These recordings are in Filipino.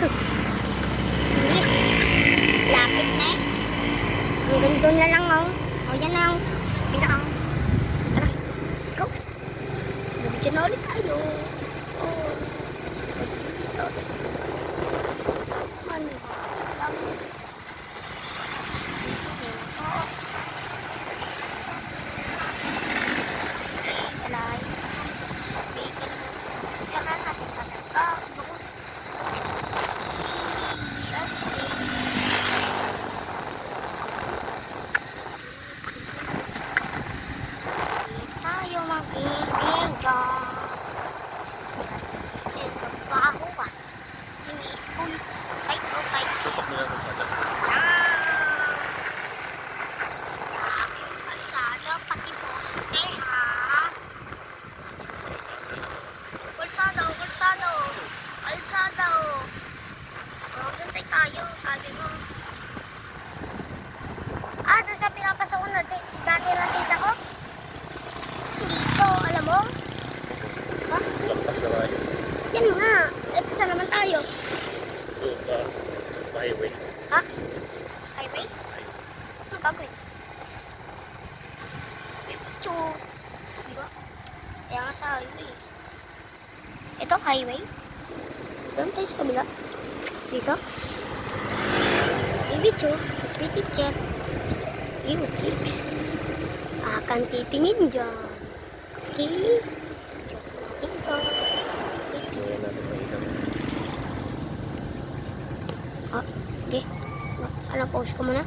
Bilis. Lapit na eh. Hanggang doon na lang oh. O yan na yung pinaka. Tara. Let's go. Bibidyo na ulit tayo. Let's go. Kalsada oh. Dun sa tayo, sabi mo. Doon sa pinapasok na dati lang tita ko. Saan dito, alam mo? Ha? Lampas na tayo. Yan nga. Saan naman tayo? Doon sa highway. Ha? Highway? Ano gagawin? May picture. Diba? Kaya nga sa highway. Ito, highway. Doon tayo sa kabila. Dito. May picture. Tapos may ticket. Ew, kids. Akan titingin dyan. Okay. Joke natin to. Ngayon natin makita. Okay. Ano, pause ko muna?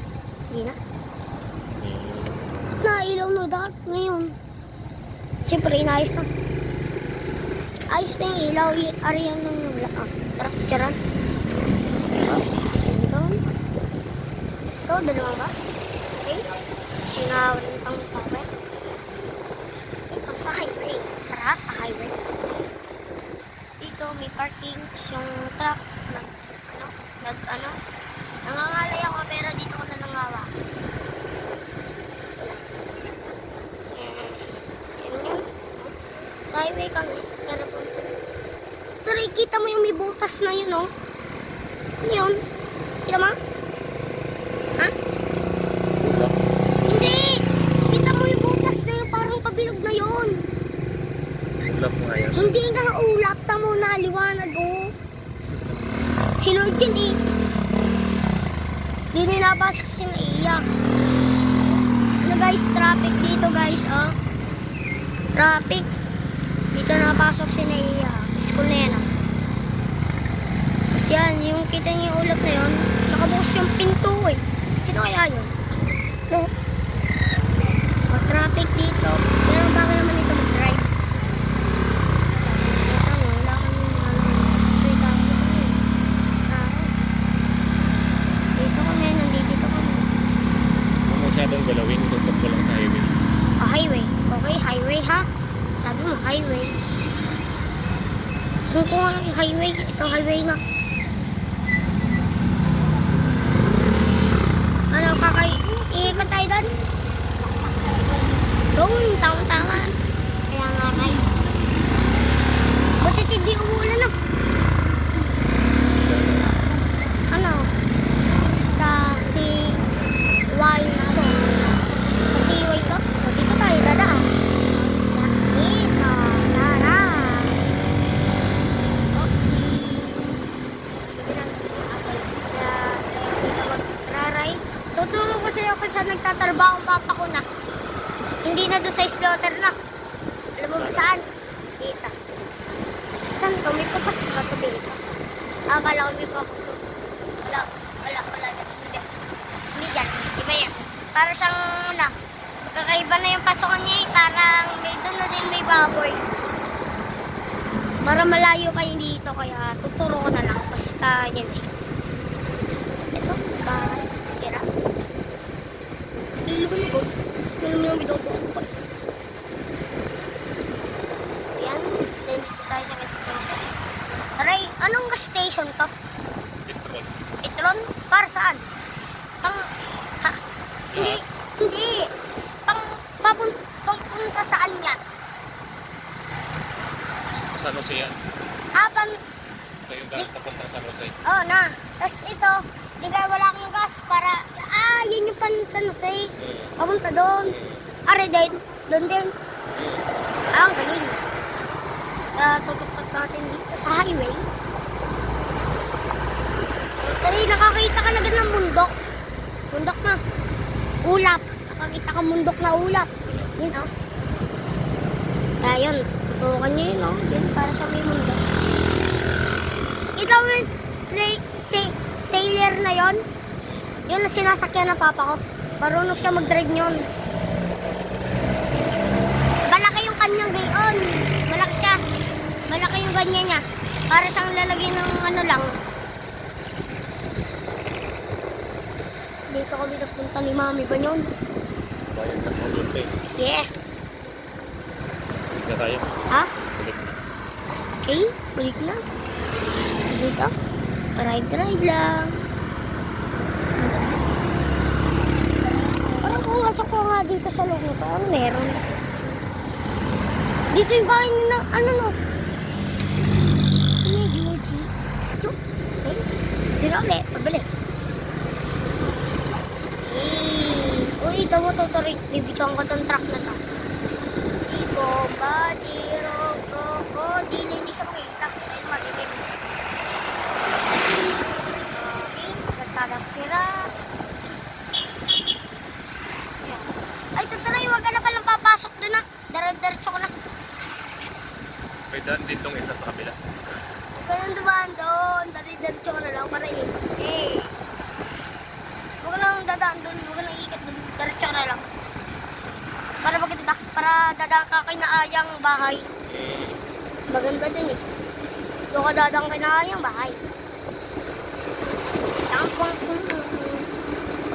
Hindi na. Nailaw na dahil ngayon. Siyempre, inayos na. Ayos na yung ilaw. Ariyan ng tara, charan. Oops. Doon. Ito, dalawang bus. Okay. Singaw rin pang power. Ito sa highway. Tara, sa highway. Dito, may parking. Tapos yung truck. Nangangalay ako pero dito ko na nangawa. Yan. Sa highway kami. Pero punto. Tara, kita mo yung may butas na yun, oh. Ano yun? Kita mo? Ha? Hindi! Kita mo yung butas na yun, parang pabilog na yun. Ulap mo nga yan. Hindi nga ulap, tamo na liwanag, oh. Si Lord yun, eh. Hindi nilapasok si Naiya. Ano guys, traffic dito guys, oh. Traffic. Dito napasok si Naiya. School na yan, oh. Tapos yan, yung kita niyo yung ulap na yun, nakabukas yung pinto, eh. Sino kaya yun? No. Traffic dito. Pero bago naman dito mag-drive. Dito kami, nandito kami. Huwag masyadong galawin. Tutok ko lang sa highway. Highway. Okay, highway ha. Sabi mo, highway. Saan ko nga yung highway? Ito, highway na. Ano, iikot tayo doon? Doon, tama. Kaya nga, right? Buti hindi umuulan, no? Ano? Kasi why to? Kasi why to? O, dito tayo dadaan. Dito, tara. Oopsie. Raray. Tuturo ko sa'yo kung saan nagtatrabaho ang papa ko na. Hindi na doon sa slaughter na. Alam mo ba saan? Dito. Saan to? May papasok ba ito dito? Akala ko may papasok. Wala. Hindi. Hindi dyan. Iba yan. Para siyang, kakaiba na yung pasokan niya eh. Parang may doon na din may baboy. Para malayo kayo dito. Kaya tuturo ko na lang. Basta yun eh. Ito. Bahay. Sira. Ilog ko. Ilog mo yung bidodoon ko. Ayan. Nandito tayo sa gas station. Aray, anong gas station to? Petrol. Petron? Para saan? Hindi. Papunta saan yan? Sa San Jose yan. Apan, Kaya yung daan papunta sa San Jose. Oh, na. Tapos ito, di ka wala akong gas para, yun yung pan San Jose. Papunta doon. Are din, doon din. Ang galing. Tutok natin dito sa highway. Tari, nakakita ka na agad ng bundok. Bundok na. Ulap. Nakakita ka bundok na ulap. Yun, oh. Kaya yun, tutukan nyo yun, oh. Yun, para sa may bundok. Ikaw yung Taylor na yon. Yun ang sinasakyan ng papa ko. Marunong siya mag-drive yun. Malaki yung kanyang gayon. Malaki siya. Malaki yung ganyan niya. Para siyang lalagyan ng ano lang. Dito kami napunta ni Mami ba yun? Bayan ng Modulte. Yeah. Balik na tayo. Ha? Balik na. Okay, balik na. Dito. Ride lang. Parang pumasok ko nga dito sa loob nito. Ano meron? Dito yung bahay ng ano no? Ano yung GOG? Ito? Okay. Dito na ulit. Pabalik. Uy, ito mo tuturik. Bibituan ko tong truck na to. Bomba, Jiro, Crocodile. Hindi siya makikita. Dahil madilim. Okay, kasadang sira. Ay, tutuloy, huwag ka na palang papasok doon na. Diretso ko na. May daan din tong isa sa kabila. Huwag ka nang dumaan doon. Diretso ko na lang para ikot. Huwag ka nang dadaan doon. Huwag ka nang ikot doon. Diretso ko na lang. Para maganda. Para dadaan ka kay Naayang bahay. Maganda din eh. Doon ka dadaan kay Naayang bahay.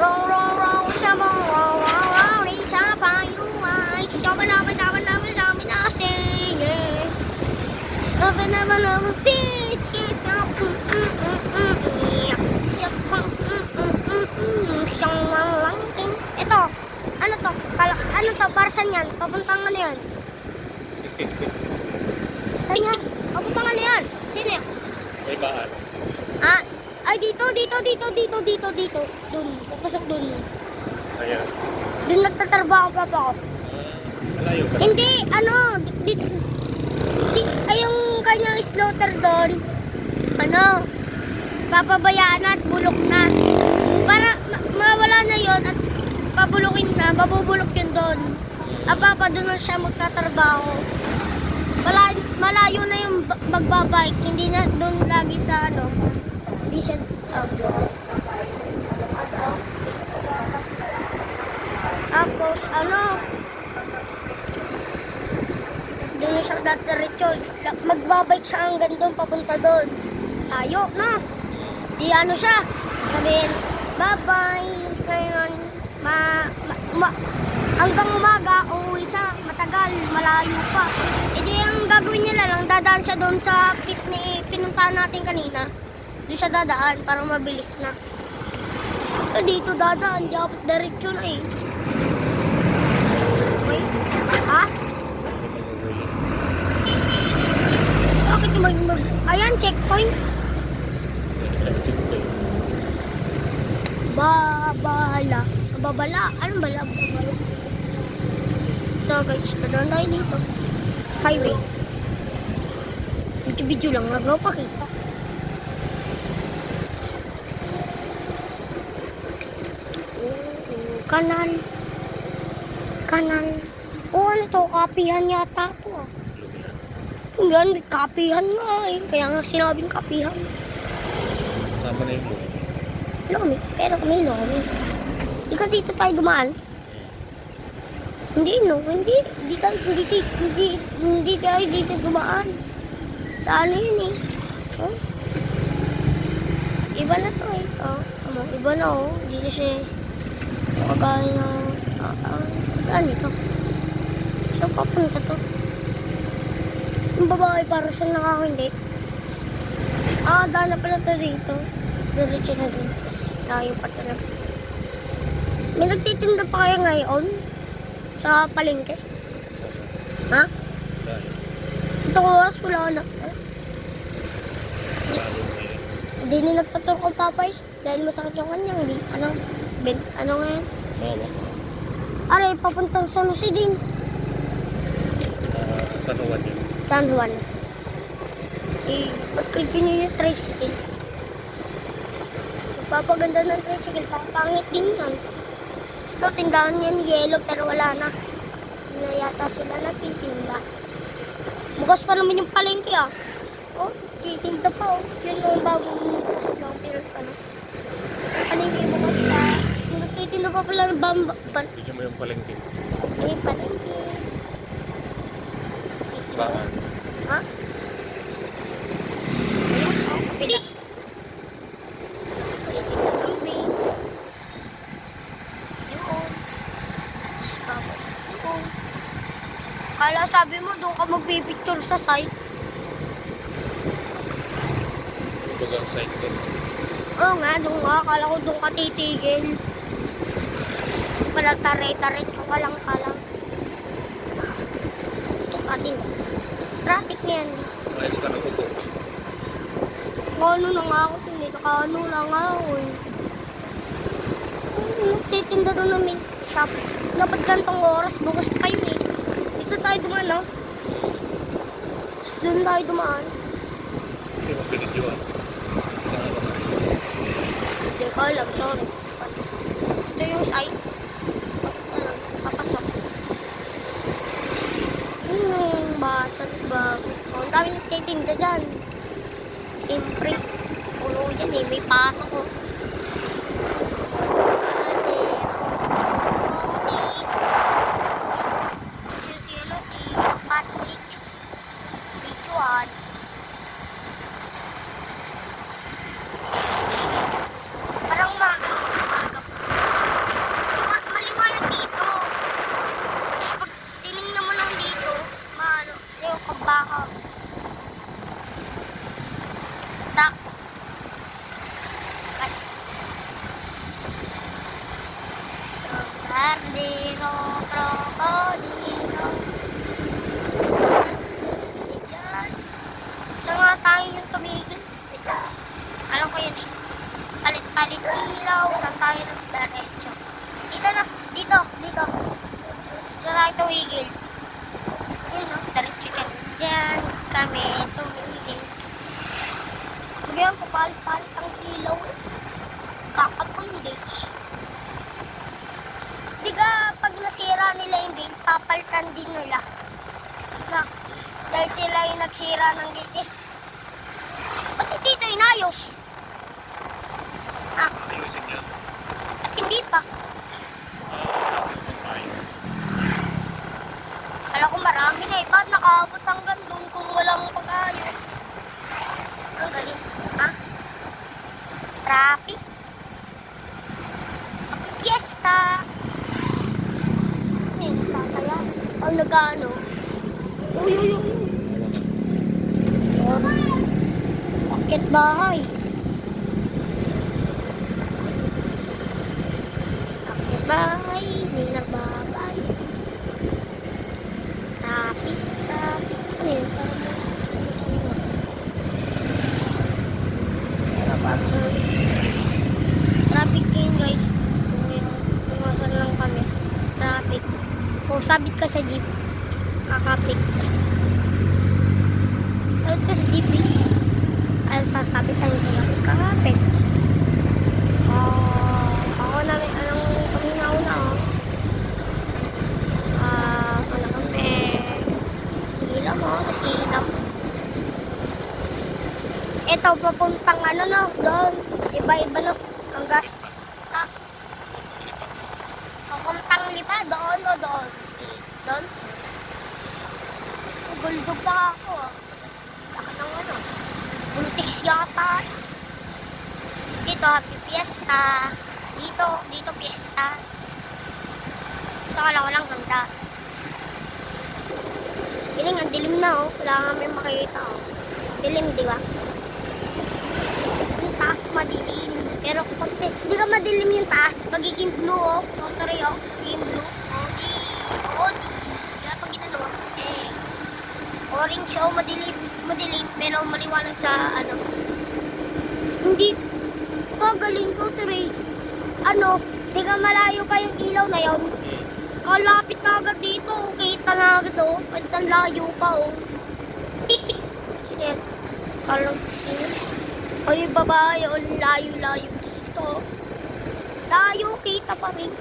Rong rong rong sa mong wow wow wow ni cha pa yu ai so ba na sing love never love fit ito ano to para saan yan papuntang ano yan saan yan papuntang ano yan sino yan May baan. ay dito dun papasok dun Ayan. dun nagtatrabaho pa ako Malayo ka. hindi ano dito ay yung kanyang slaughter doon ano papabayaan at bulok na para mawala na yon at pabulukin na mabubulok yun doon papa doon na siya magtatrabaho malayo na yung magbabike hindi na doon lagi sa ano hindi siya tapos ano doon na siya dadiretso magbabike siya hanggang doon papunta doon layo na di ano siya sabihin bye bye sayon hanggang umaga uuwi siya matagal malayo pa edi ang gagawin niya lang dadaan siya doon sa pit na pinuntahan natin kanina doon siya dadaan para mabilis na at dito dadaan di dapat diretso na eh okay ha? bakit ayan checkpoint babala anong bala ito guys dadaan tayo dito highway video lang nagaw pakita kanan ano to kapihan yata to yan kapihan nga eh kaya nga sinabing kapihan Sama na yung buhay. lomi pero kami lomi ikaw dito tayo dumaan hindi tayo dito dumaan sa ano yun eh oh? Iba na to eh iba na oh dito siya kagaya ng ganito saan papunta to yung babae para saan nakakindi daan na pala to dito diretso na dun layo pa talaga may nagtitinda pa kaya ngayon sa palengke ha? Dahil. ito oras wala na Lalo na yun. Hindi nila nagtuturo kung papay. Dahil masakit yung kanyang, hindi. Ano nga yan? Mawa. Aray, papuntang San Jose din. San Juan yun. San Juan. Eh, pagkagin yung tricycle. Magpapaganda ng tricycle, pangit din yan. Ito, tindahan yan yellow pero wala na. Hindi na yata sila natitinda. Bukas pa naman yung palengke ah. Oh, titinda pa oh. Yun yung bagong bukas lang. Pero ano. Palengke bukas pa. Nagtitinda pa pala ng bamba. Bigyan mo yung palengke. Eh, palengke. Bakit? Ha? Ayun, oh, kapila. Titinda ng bing. Yun. Mas babo. Yun. Kala sabi mo, doon ka magpipicture sa site. Kumbaga ang site doon. Oo nga, doon nga. Kala ko doon ka titigil. Wala tare-taretso ka lang kalang. Tutok natin. Traffic na yan. Ayos ka na upo. Ano na nga ako, ano lang nga ako eh. Nagtitinda doon na milk shop. Dapat gantong oras, bukas pa yun eh. Dito tayo dumaan, no? Tapos doon tayo dumaan. Hindi mo pinidyoan. Hindi ko alam, sorry. Ito yung site. Papasok. Bata, bago. Ang dami nagtitinda dyan. Siyempre, puno dyan eh. May pasok ko. Parang umaga po. Maliwanag dito. Tapos pag tinignan mo lang dito, yung kabaka. Tak. Gardero, krokodilo. Diyan. Saan nga tayo yung tumigil? Alam ko yun eh. Palit-palit ilaw. Saan tayo nagdaretso? Dito na. Dito. Dito tayo tumigil. Yun no. Daretso ka. Diyan kami tumigil. Ngayon, papalit-palit ang ilaw eh. Kakapundi. Di ka, pag nasira nila yung gate, papalitan din nila. Na, dahil sila yung nagsira ng gate eh. Ba't hindi ito inayos? Ha? Ayusin niya. At hindi pa. Kala ko marami na eh. Ba't nakaabot hanggang doon kung walang pag-ayos? Ang galing. Ha? Traffic. Fiesta. Ayun, tatala. Ang nag-ano. Uy. Bakit bahay? Bakit bahay? Hindi nagbabay. Traffic. Ano yun? Traffic yun guys. Pumasok lang kami. Traffic. Kung sabit ka sa jeep, kakapit. Sabit ka sa jeep eh. Ayaw sasabit tayo sa jeep, kakapit. Ako namin, anong paminaw na oh. Ano kami. Silam oh, silam. Ito, papuntang ano no, doon. Iba-iba no, ang gas. Ha? Papuntang lipa, doon o doon? Doon? Guldog na kaso ah. Laki ng ano. Buntis yata. Dito, happy fiesta. Dito fiesta. Gusto ka lang walang ganda. Piling, ang dilim na oh. Wala kami makikita oh. Dilim, di ba? Yung taas madilim. Pero konti, hindi ka madilim yung taas. Magiging blue oh. Totally oh. Magiging blue. Oo, di. Kaya pag ginano orange oh. Madilim. Pero maliwanag sa ano. Hindi. Pagaling ko, Trey. Ano, tiga malayo pa yung ilaw na yon. Kalapit na agad dito. Kita na agad, oh. Kahit ang layo pa, oh. Sige. Kalang sino? Ay, babae, oh. Layo-layo. Gusto. Layo, kita pa rin.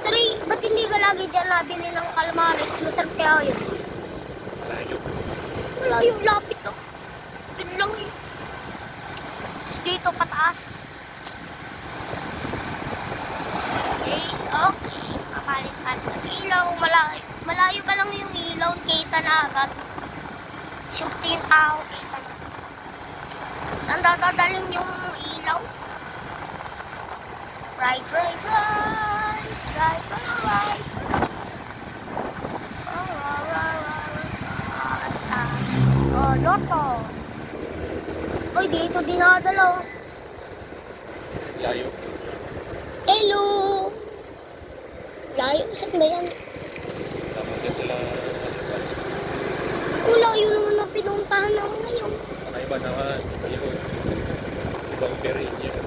Trey, ba't hindi ka lagi dyan nabili ng calamares? Masarap kaya yun. Malayo. Malayo, lapit, oh. Yun lang, eh. Dito, pataas. Okay. Papalit-palit ng ilaw. Malayo pa lang yung ilaw. Kita na agad. Shoot yung tao. Kita na. Saan dadalhin yung ilaw? Right. Oh, loto. Uy, dito dinadala. Layo. Hello! Layo, saan ba yan? Tama ka sila. Layo naman ang pinuntahan namin ngayon. Kakaiba naman. Yun. Ibang berin yun.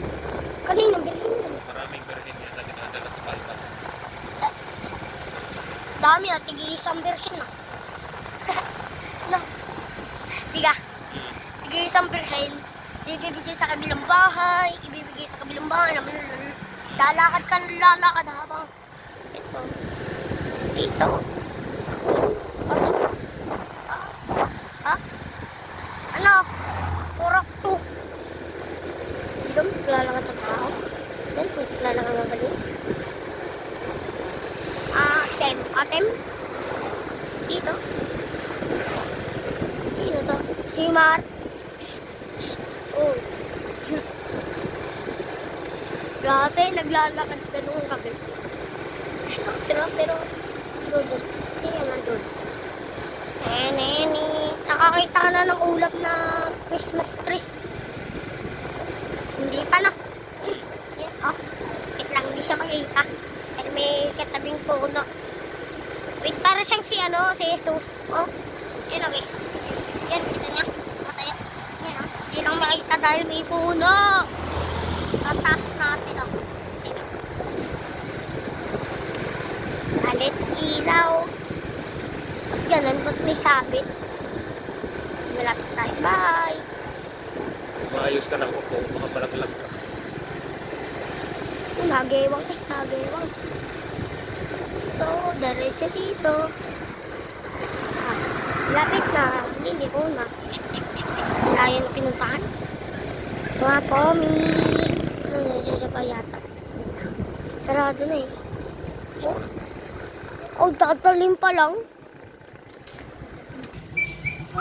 Kanina, bilhin mo. Maraming berin yan na dinadala sa palta. Dami ah, tig-isang birhen ah. No. Tiga, tig-isang birhen. Ibibigay sa kabilang bahay, naman lalakad ka ng lalakad habang ito, dito. Pasok. Ha? Ano? Kurak to. Doon, lalakad na tao. Doon, lalakad na balik. Atem? Dito? Sino to? Si Mar? Oh. Kasi naglalakad ka nung gabi. Pero doon. Hindi naman doon. Nakakita ka na ng ulap na Christmas tree. Hindi pa na. Yan, oh. Wait lang, hindi siya makita. Pero may katabing puno. Wait, para siyang si Jesus. Oh. Yan, guys. Yan, kita niya. Matayo. Yan, oh. Hindi lang makita dahil may puno. Tatas natin, oh. Yan, oh. Palit ilaw. Ba't ganun? Ba't may sabit? Malapit tayo sa bahay. Maayos ka na upo. Mga malaglag ka. Nagewang. Ito, diretso dito. Lapit na. Hindi ko na. Layo na pinuntahan. Mga pomi. Nandiyan pa yata. Sarado na eh. Oh, dadaling pa lang.